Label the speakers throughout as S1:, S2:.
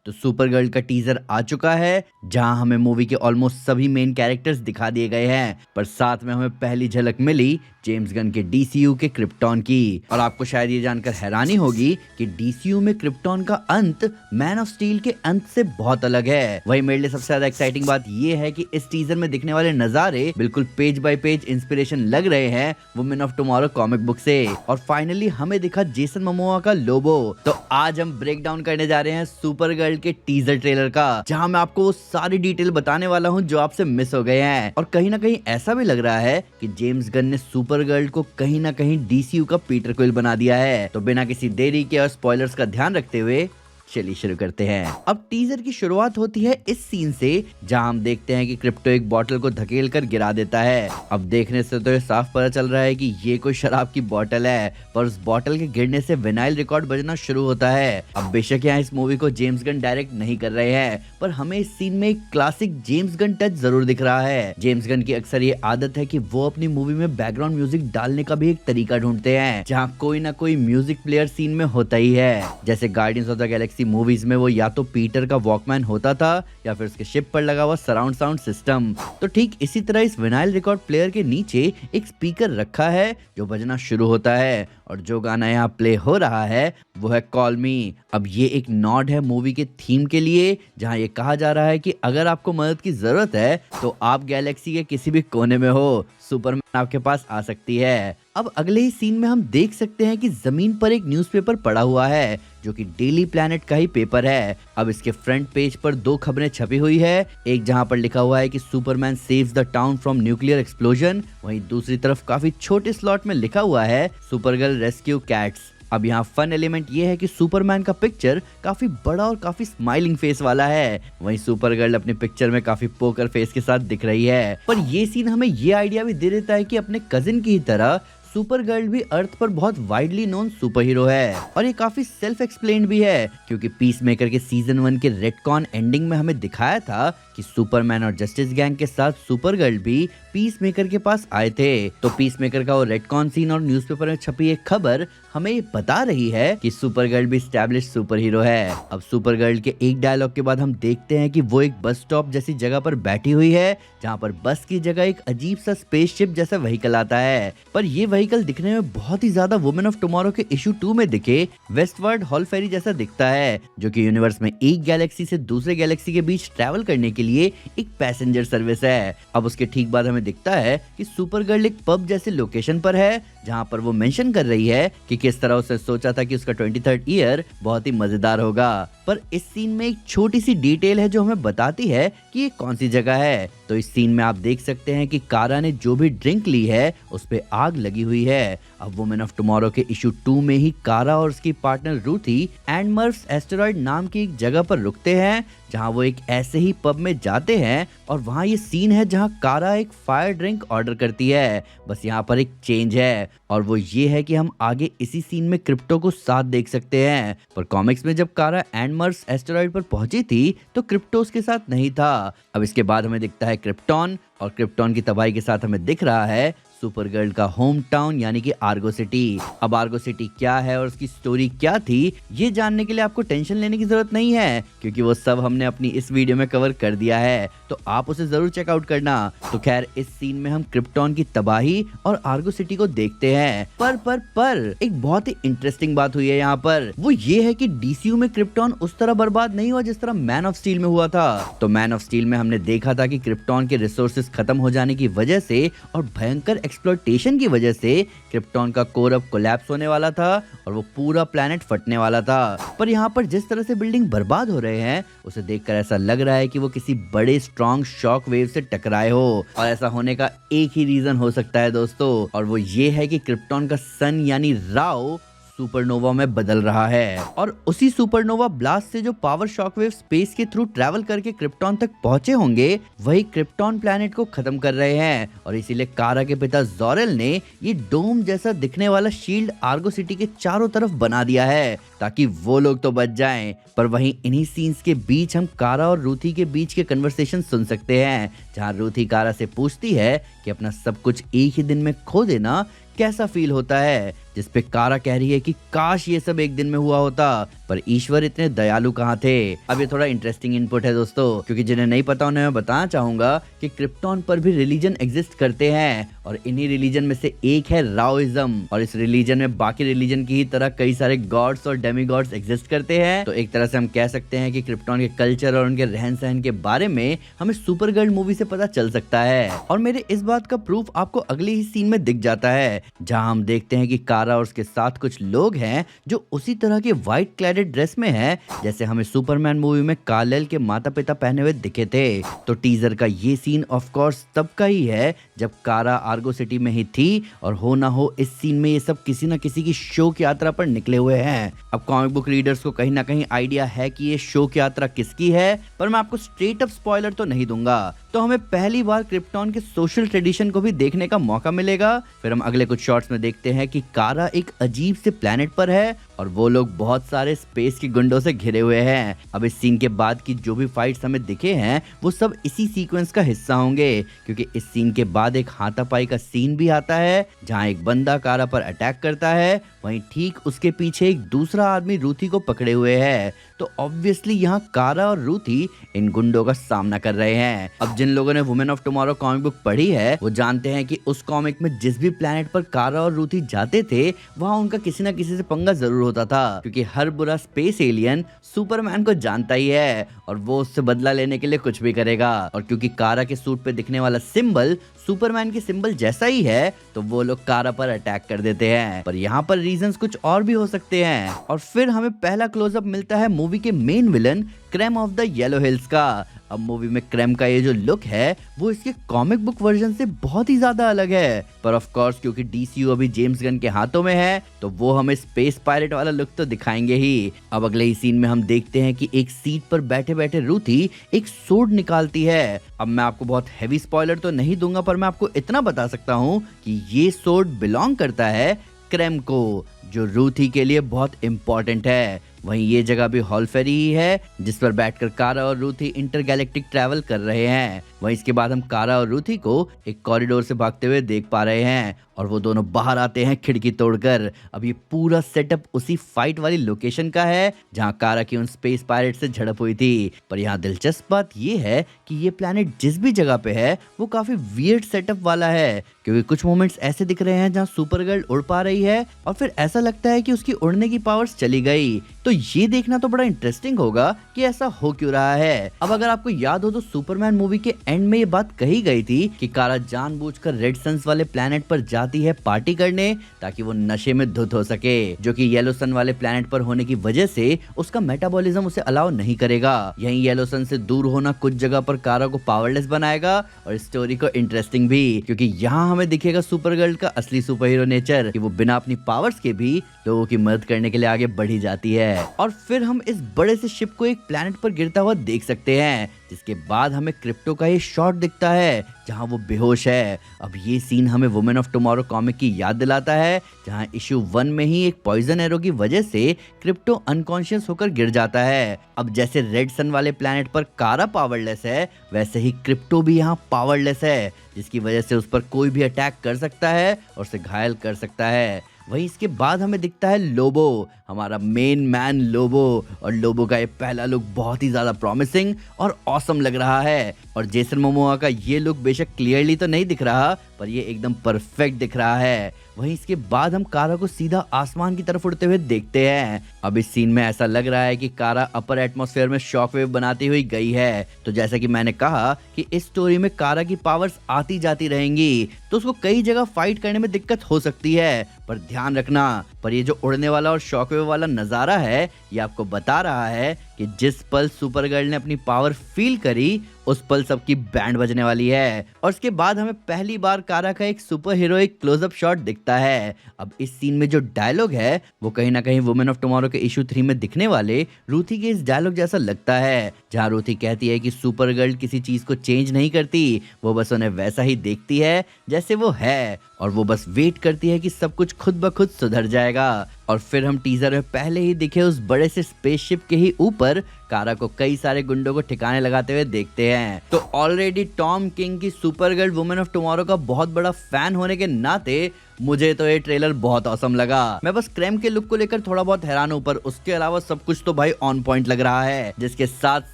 S1: तो super girl का teaser आ चुका है, जहां हमें मूवी के ऑलमोस्ट सभी मेन कैरेक्टर्स दिखा दिए गए हैं, पर साथ में हमें पहली झलक मिली जेम्स गन के डीसीयू के क्रिप्टॉन की। और आपको शायद ये जानकर हैरानी होगी कि डीसीयू में क्रिप्टॉन का अंत मैन ऑफ स्टील के अंत से बहुत अलग है। वही मेरे लिए सबसे ज्यादा एक्साइटिंग बात ये है कि इस टीजर में दिखने वाले नजारे बिल्कुल पेज बाय पेज इंस्पिरेशन लग रहे हैं women of tomorrow comic book से। और फाइनली हमें दिखा जेसन मोमोआ का लोबो। तो आज हम ब्रेक डाउन करने जा रहे हैं सुपर गर्ल के टीजर ट्रेलर का, जहां मैं आपको वो सारी डिटेल बताने वाला हूं जो आपसे मिस हो गए हैं। और कहीं ना कहीं ऐसा भी लग रहा है कि जेम्स गन ने सुपर गर्ल को कहीं ना कहीं डीसीयू का पीटर क्विल बना दिया है। तो बिना किसी देरी के और स्पॉयलर्स का ध्यान रखते हुए चलिए शुरू करते हैं। अब टीजर की शुरुआत होती है इस सीन से, जहां हम देखते हैं कि क्रिप्टो एक बोतल को धकेल कर गिरा देता है। अब देखने से तो ये साफ पता चल रहा है कि ये कोई शराब की बोतल है, पर उस बोतल के गिरने से विनाइल रिकॉर्ड बजना शुरू होता है। अब बेशक यहाँ इस मूवी को जेम्स गन डायरेक्ट नहीं कर रहे हैं, पर हमें इस सीन में एक क्लासिक जेम्स गन टच जरूर दिख रहा है। जेम्स गन की अक्सर ये आदत है कि वो अपनी मूवी में बैकग्राउंड म्यूजिक डालने का भी एक तरीका ढूंढते हैं, जहाँ कोई ना कोई म्यूजिक प्लेयर सीन में होता ही है। जैसे guardians of the Galaxy movies में वो या तो पीटर का वॉकमैन होता था या फिर उसके शिप पर लगा हुआ सराउंड साउंड सिस्टम। तो ठीक इसी तरह इस विनाइल रिकॉर्ड प्लेयर के नीचे एक स्पीकर रखा है जो बजना शुरू होता है, और जो गाना यहाँ प्ले हो रहा है वो है कॉल मी। अब ये एक नॉड है मूवी के थीम के लिए, जहाँ ये कहा जा रहा है कि अगर आपको मदद की जरूरत है तो आप गैलेक्सी के किसी भी कोने में हो, सुपरमैन आपके पास आ सकती है। अब अगले ही सीन में हम देख सकते हैं कि जमीन पर एक न्यूज़पेपर पड़ा हुआ है जो कि डेली प्लैनेट का ही पेपर है। अब इसके फ्रंट पेज पर दो खबरें छपी हुई है, एक जहां पर लिखा हुआ है कि Superman saves the town from nuclear explosion, वहीं दूसरी तरफ काफी छोटे स्लॉट में लिखा हुआ है सुपरगर्ल रेस्क्यू कैट्स। अब यहाँ फन एलिमेंट ये है कि सुपरमैन का पिक्चर काफी बड़ा और काफी स्माइलिंग फेस वाला है, वहीं सुपरगर्ल अपनी पिक्चर में काफी पोकर फेस के साथ दिख रही है। पर ये सीन हमें ये आइडिया भी दे देता है कि अपने कजिन की ही तरह सुपर गर्ल भी अर्थ पर बहुत वाइडली नोन सुपर हीरो है। और ये काफी सेल्फ एक्सप्लेन्ड भी है, क्योंकि पीस मेकर के सीजन 1 के रेडकॉन एंडिंग में हमें दिखाया था कि सुपरमैन और जस्टिस गैंग के साथ सुपर गर्ल भी पीस मेकर के पास आए थे। तो पीस मेकर का वो रेडकॉन सीन और न्यूज़पेपर में छपी एक खबर हमें ये बता रही है कि सुपर गर्ल भी स्टैब्लिश सुपर हीरो है। अब सुपर गर्ल के एक डायलॉग के बाद हम देखते हैं कि वो एक बस स्टॉप जैसी जगह पर बैठी हुई है, जहाँ पर बस की जगह एक अजीब सा स्पेसशिप जैसा व्हीकल आता है। पर ये व्हीकल दिखने में बहुत ही ज्यादा वुमेन ऑफ टुमारो के इशू 2 में दिखे वेस्टवर्ड हॉल फेरी जैसा दिखता है, जो कि यूनिवर्स में एक गैलेक्सी से दूसरे गैलेक्सी के बीच ट्रैवल करने के लिए एक पैसेंजर सर्विस है। अब उसके ठीक बाद हमें दिखता है कि सुपर गर्ल एक पब जैसे लोकेशन पर है, जहाँ पर वो मेंशन कर रही है कि किस तरह उसने सोचा था कि उसका 23rd ईयर बहुत ही मजेदार होगा। पर इस सीन में एक छोटी सी डिटेल है जो हमें बताती है कि ये कौन सी जगह है। तो इस सीन में आप देख सकते हैं कि कारा ने जो भी ड्रिंक ली है उस पे आग लगी हुई है। अब वुमेन ऑफ टुमारो के इशू 2 में ही कारा और उसकी पार्टनर रूथी एंडमर्फ्स एस्टेरॉयड नाम की एक जगह पर रुकते हैं, जहां वो एक ऐसे ही पब में जाते हैं, और वहां ये सीन है जहां कारा एक फायर ड्रिंक ऑर्डर करती है। बस यहाँ पर एक चेंज है, और वो ये है कि हम आगे इसी सीन में क्रिप्टो को साथ देख सकते हैं। पर कॉमिक्स में जब कारा एंडमर्स एस्टेरॉयड पर पहुंची थी तो क्रिप्टो उसके साथ नहीं था। अब इसके बाद हमें दिखता है क्रिप्टॉन, और क्रिप्टॉन की तबाही के साथ हमें दिख रहा है सुपर गर्ल का होम टाउन यानी कि आर्गो सिटी। अब आर्गो सिटी क्या है और उसकी स्टोरी क्या थी, ये जानने के लिए आपको टेंशन लेने की जरूरत नहीं है, क्योंकि वो सब हमने अपनी इस वीडियो में कवर कर दिया है, तो आप उसे जरूर चेकआउट करना। तो खैर इस सीन में हम क्रिप्टॉन की तबाही और आर्गो सिटी को देखते हैं। पर एक बहुत ही इंटरेस्टिंग बात हुई है यहाँ पर, वो ये है कि डीसीयू में क्रिप्टॉन उस तरह बर्बाद नहीं हुआ जिस तरह मैन ऑफ स्टील में हुआ था। तो मैन ऑफ स्टील में हमने देखा था कि क्रिप्टॉन के रिसोर्सेज खत्म हो जाने की वजह से और भयंकर एक्सप्लॉयटेशन की वजह से क्रिप्टॉन का कोर अब कोलैप्स होने वाला था और वो पूरा प्लेनेट फटने वाला था। पर यहाँ पर जिस तरह से बिल्डिंग बर्बाद हो रहे हैं उसे देखकर ऐसा लग रहा है कि वो किसी बड़े स्ट्रॉन्ग शॉक वेव से टकराए हो, और ऐसा होने का एक ही रीजन हो सकता है दोस्तों, और वो ये है कि क्रिप्टॉन का सन यानी राओ सुपरनोवा में बदल रहा है, और उसी सुपरनोवा ब्लास्ट से जो पावर शॉकवेव स्पेस के थ्रू ट्रैवल करके क्रिप्टॉन तक पहुंचे होंगे वही क्रिप्टॉन प्लैनेट को खत्म कर रहे हैं। और इसीलिए कारा के पिता जोरेल ने ये डोम जैसा दिखने वाला शील्ड आर्गो सिटी के चारों तरफ बना दिया है ताकि वो लोग तो बच जाएं। पर वहीं इन्हीं सीन्स के बीच हम कारा और रूथी के बीच के कन्वर्सेशन सुन सकते हैं, जहां रूथी कारा से पूछती है कि अपना सब कुछ एक ही दिन में खो देना कैसा फील होता है, जिसपे कारा कह रही है कि काश ये सब एक दिन में हुआ होता, पर ईश्वर इतने दयालु कहाँ थे। अब ये थोड़ा इंटरेस्टिंग इनपुट है दोस्तों, क्योंकि जिन्हें नहीं पता उन्हें मैं बताना चाहूंगा कि क्रिप्टॉन पर भी रिलीजन एग्जिस्ट करते हैं, और इन्हीं रिलीजन में से एक है राओइज्म। और इस रिलीजन में बाकी रिलीजन की ही तरह कई सारे गॉड्स और डेमी गॉड्स एग्जिस्ट करते हैं। तो एक तरह से हम कह सकते हैं कि क्रिप्टॉन के कल्चर और उनके रहन सहन के बारे में हमें सुपरगर्ल मूवी से पता चल सकता है। और मेरे इस बात का प्रूफ आपको अगले ही सीन में दिख जाता है, जहां हम देखते हैं कि कारा और उसके साथ कुछ लोग हैं जो उसी तरह के व्हाइट क्लैडेड ड्रेस में हैं जैसे हमें सुपरमैन मूवी में कार्लेल के माता पिता पहने हुए दिखे थे। तो टीजर का ये सीन ऑफ कोर्स तब का ही है जब कारा आर्गो सिटी में ही थी, और हो ना हो इस सीन में ये सब किसी न किसी की शोक यात्रा पर निकले हुए हैं। अब कॉमिक बुक रीडर्स को कहीं ना कहीं आइडिया है कि ये शोक यात्रा किसकी है, पर मैं आपको स्ट्रेट अप स्पॉइलर तो नहीं दूंगा। तो हमें पहली बार क्रिप्टॉन के सोशल ट्रेडिशन को भी देखने का मौका मिलेगा। फिर हम अगले कुछ शॉट्स में देखते हैं कि कारा एक अजीब से प्लेनेट पर है और वो लोग बहुत सारे स्पेस की गुंडों से घिरे हुए हैं। अब इस सीन के बाद की जो भी फाइट्स हमें दिखे हैं वो सब इसी सीक्वेंस का हिस्सा होंगे, क्योंकि इस सीन के बाद एक हाथापाई का सीन भी आता है जहां एक बंदा कारा पर अटैक करता है, वहीं ठीक उसके पीछे एक दूसरा आदमी रूथी को पकड़े हुए है। तो ऑब्वियसली यहाँ कारा और रूथी इन गुंडों का सामना कर रहे हैं। अब जिन लोगों ने women of tomorrow comic book पढ़ी है वो जानते हैं कि उस कॉमिक में जिस भी प्लेनेट पर कारा और रूथी जाते थे वहाँ उनका किसी न किसी से पंगा जरूर होता था, क्योंकि हर बुरा स्पेस एलियन सुपरमैन को जानता ही है और वो उससे बदला लेने के लिए कुछ भी करेगा। और क्योंकि कारा के सूट पे दिखने वाला सिंबल सुपरमैन के सिंबल जैसा ही है तो वो लोग कारा पर अटैक कर देते हैं। पर यहाँ पर रीजंस कुछ और भी हो सकते हैं। और फिर हमें पहला क्लोजअप मिलता है मूवी के main villain Krem of the yellow hills का। अब मूवी में क्रेम का ये जो लुक है वो इसके कॉमिक बुक वर्जन से बहुत ही ज्यादा अलग है, पर ऑफ कोर्स क्योंकि डीसीयू अभी जेम्स गन के हाथों में है तो वो हमें स्पेस पायरेट वाला लुक तो दिखाएंगे ही। अब अगले ही सीन में हम देखते हैं कि एक सीट पर बैठे बैठे रूथी एक सोर्ड निकालती है। अब मैं आपको बहुत हैवी स्पॉइलर तो नहीं दूंगा, पर मैं आपको इतना बता सकता हूँ कि ये सोर्ड बिलोंग करता है क्रेम को, जो रूथी के लिए बहुत इंपॉर्टेंट है। वहीं ये जगह भी हॉलफेरी ही है जिस पर बैठकर कारा और रूथी इंटरगैलेक्टिक ट्रैवल कर रहे हैं। वहीं इसके बाद हम कारा और रूथी को एक कॉरिडोर से भागते हुए देख पा रहे हैं और वो दोनों बाहर आते हैं खिड़की तोड़कर। अब ये पूरा सेटअप उसी फाइट वाली लोकेशन का है जहां कारा की उन स्पेस पायरेट से झड़प हुई थी। पर यहाँ दिलचस्प बात ये है कि ये प्लेनेट जिस भी जगह पे है वो काफी वियर्ड सेटअप वाला है, क्योंकि कुछ मोमेंट्स ऐसे दिख रहे हैं जहाँ सुपरगर्ल उड़ पा रही है और फिर ऐसा लगता है कि उसकी उड़ने की पावर्स चली गई। तो ये देखना तो बड़ा इंटरेस्टिंग होगा कि ऐसा हो क्यों रहा है। अब अगर आपको याद हो तो सुपरमैन मूवी के एंड में ये बात कही गई थी कि कारा जानबूझकर रेड सन्स वाले प्लेनेट पर जाती है पार्टी करने ताकि वो नशे में धुत हो सके, जो कि येलो सन वाले प्लेनेट पर होने की वजह से उसका मेटाबॉलिज्म उसे अलाउ नहीं करेगा। यहीं येलो सन से दूर होना कुछ जगह पर कारा को पावरलेस बनाएगा और स्टोरी को इंटरेस्टिंग भी, क्योंकि यहाँ हमें दिखेगा सुपरगर्ल का असली सुपर हीरो नेचर कि वो बिना अपनी पावर्स के भी लोगों की मदद करने के लिए आगे बढ़ी जाती है। और फिर हम इस बड़े से शिप को एक प्लेनेट पर गिरता हुआ देख सकते हैं, जिसके बाद हमें क्रिप्टो का ये शॉट दिखता है जहां वो बेहोश है। अब ये सीन हमें वुमेन ऑफ टुमारो कॉमिक की याद दिलाता है, जहां इशू 1 में ही एक पॉइजन एरो की वजह से क्रिप्टो अनकॉन्शियस होकर गिर जाता है। अब जैसे रेड सन वाले प्लेनेट पर कारा पावरलेस है, वैसे ही क्रिप्टो भी यहाँ पावरलेस है, जिसकी वजह से उस पर कोई भी अटैक कर सकता है और उसे घायल कर सकता है। वहीं इसके बाद हमें दिखता है लोबो, हमारा मेन मैन लोबो, और लोबो का ये पहला लुक बहुत ही ज्यादा प्रॉमिसिंग और ऑसम लग रहा है। और जेसन मोमोआ का ये लुक बेशक क्लियरली तो नहीं दिख रहा, पर ये एकदम परफेक्ट दिख रहा है। वहीं इसके बाद हम कारा को सीधा आसमान की तरफ उड़ते हुए देखते हैं। अब इस सीन में ऐसा लग रहा है कि कारा अपर एटमॉस्फेयर में शॉकवेव बनाती हुई गई है। तो जैसा कि मैंने कहा कि इस स्टोरी में कारा की पावर्स आती जाती रहेंगी, तो उसको कई जगह फाइट करने में दिक्कत हो सकती है। पर ध्यान रखना, पर ये जो उड़ने वाला और शॉकवेव वाला नजारा है ये आपको बता रहा है कि जिस पल सुपरगर्ल ने अपनी पावर फील करी उस पल सबकी बैंड बजने वाली है। और उसके बाद हमें पहली बार कारा का एक सुपर हीरोइक क्लोजअप शॉट दिखता है। अब इस सीन में जो डायलॉग है वो कहीं ना कहीं वुमेन ऑफ टुमारो के इशू 3 में दिखने वाले रूथी के इस डायलॉग जैसा लगता है, जहाँ रूथी कहती है कि सुपरगर्ल किसी चीज को चेंज नहीं करती, वो बस उन्हें वैसा ही देखती है जैसे वो है और वो बस वेट करती है कि सब कुछ खुद ब खुद सुधर जाएगा। और फिर हम टीजर में पहले ही दिखे उस बड़े से स्पेसशिप के ही ऊपर कारा को कई सारे गुंडों को ठिकाने लगाते हुए देखते हैं। तो ऑलरेडी टॉम किंग की सुपरगर्ल वुमेन ऑफ टुमारो का बहुत बड़ा फैन होने के नाते मुझे तो ये ट्रेलर बहुत औसम लगा। मैं बस क्रैम के लुक को लेकर थोड़ा बहुत हैरान हूँ, पर उसके अलावा सब कुछ तो भाई ऑन पॉइंट लग रहा है, जिसके साथ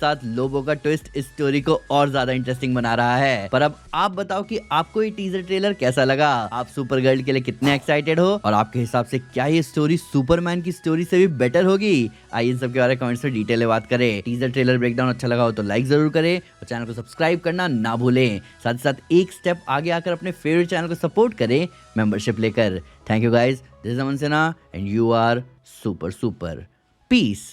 S1: साथ लोबो का ट्विस्ट इस स्टोरी को और ज्यादा इंटरेस्टिंग बना रहा है। पर अब आप बताओ कि आपको ये टीजर ट्रेलर कैसा लगा? आप सुपर गर्ल के लिए कितने एक्साइटेड हो और आपके हिसाब से क्या ये स्टोरी सुपरमैन की स्टोरी से भी बेटर होगी? आइए इन सब के बारे में कमेंट्स में डिटेल में बात करें। टीजर ट्रेलर ब्रेकडाउन अच्छा लगा हो तो लाइक जरूर करें और चैनल को सब्सक्राइब करना ना भूलें। साथ ही साथ एक स्टेप आगे आकर अपने फेवरेट चैनल को सपोर्ट करें मेंबरशिप लेकर। Thank you guys. This is Aman Sinha and you are super. Peace.